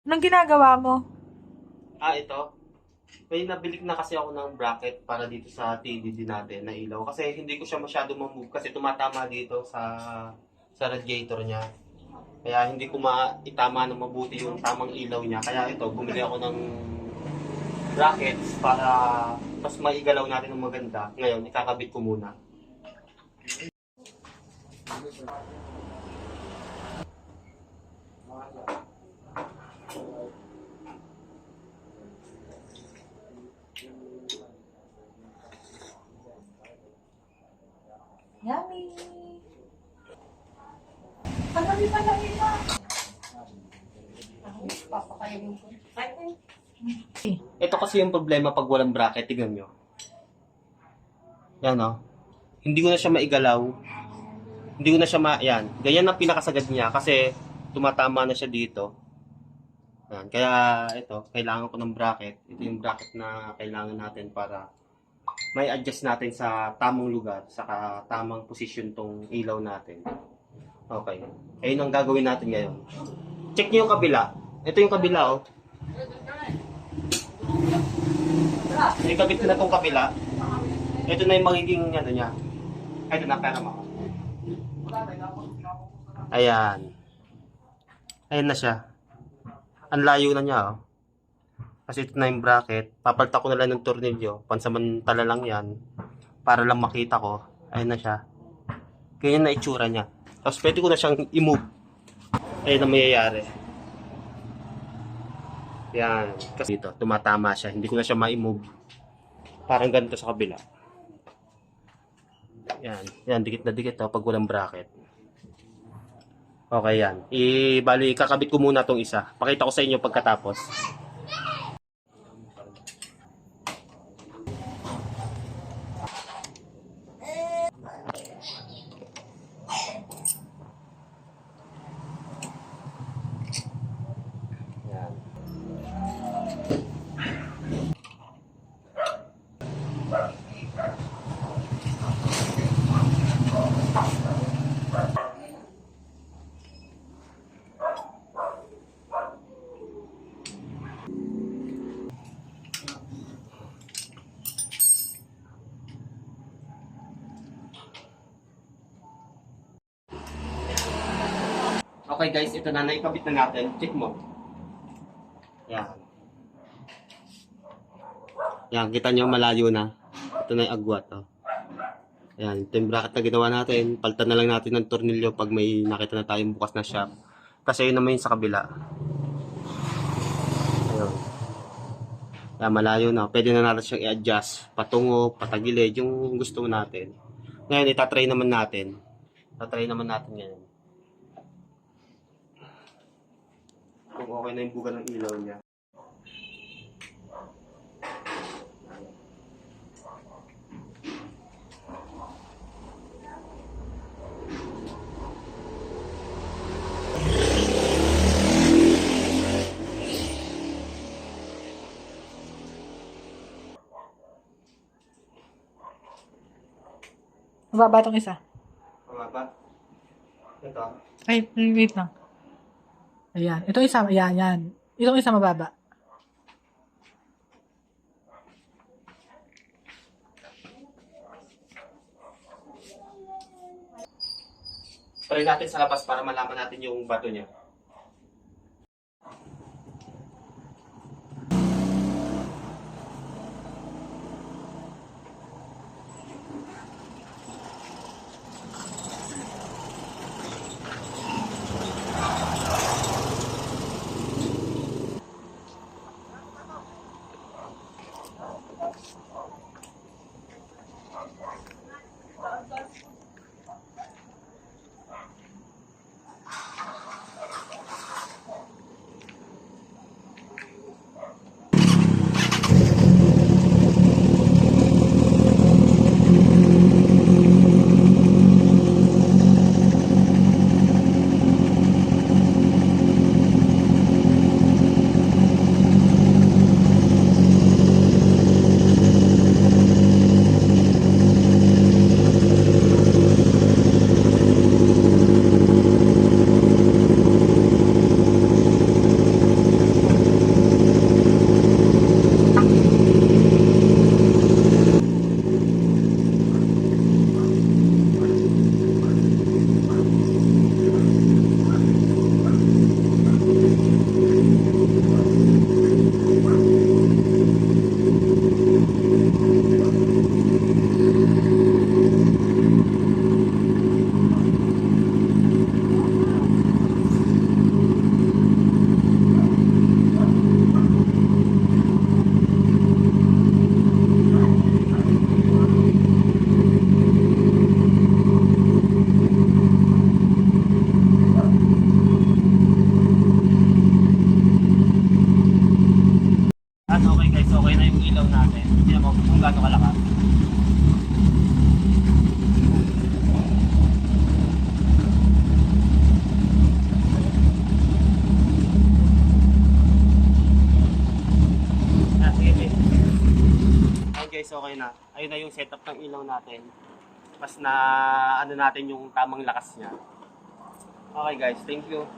Anong ginagawa mo? Ito. May nabili na kasi ako ng bracket para dito sa TDD natin na ilaw. Kasi hindi ko siya masyado ma-move kasi tumatama dito sa radiator niya. Kaya hindi ko maitama na mabuti yung tamang ilaw niya. Kaya ito, bumili ako ng brackets para mas maigalaw natin ng maganda. Ngayon, ikakabit ko muna. Yummy! Panabi pa lang ito. Papakainin ko. Ito kasi yung problema pag walang bracket. Tignan nyo. Yan o. Hindi ko na siya maigalaw. Hindi ko na siya yan. Ganyan ang pinakasagad niya kasi tumatama na siya dito. Yan. Kaya ito, kailangan ko ng bracket. Ito yung bracket na kailangan natin para may adjust natin sa tamang lugar, saka tamang posisyon tong ilaw natin. Okay. Ayun ang gagawin natin ngayon. Check nyo yung kabila. Ito yung kabila, oh. Ikabit ko na tong kabila. Ito na yung magiging ano niya. Ito na, pera mo. Ayan. Ayan na siya. Ang layo na niya, oh. Kasi ito na yung bracket. Papalta ko na lang ng tornilyo. Pansamantala lang yan. Para lang makita ko. Ayan na siya. Ganyan na itsura niya. Tapos pwede ko na siyang i-move. Ayan na mayayari. Yan. Kasi dito, tumatama siya. Hindi ko na siya ma-move. Parang ganito sa kabila. Yan. Yan, dikit na dikit pag walang bracket. Okay, yan. Bali, kakabit ko muna tong isa. Pakita ko sa inyo pagkatapos. Yan. Okay guys, ito na, naikabit na natin. Check mo. Yan. Yan, kita nyo malayo na. Ito na yung agwat. Oh. Yan, ito yung bracket na ginawa natin. Paltan na lang natin ng tornilyo pag may nakita na tayong bukas na shop. Kasi yun naman yung sa kabila. Ayun. Yan, malayo na. Pwede na natin siyang i-adjust. Patungo, patagilid, yung gusto natin. Ngayon, itatry naman natin. Itatry naman natin ngayon. Kung okay na yung buga ng ilaw niya. Mababa tong isa. Pumaba. Ito. Ay, wait lang. Ayan. Itong isa, ayan, yan. Itong isa mababa. Try natin sa labas para malaman natin yung bato niya. guys, okay na. Ayun na yung setup ng ilaw natin. Mas na ano natin yung tamang lakas niya. Okay guys, thank you.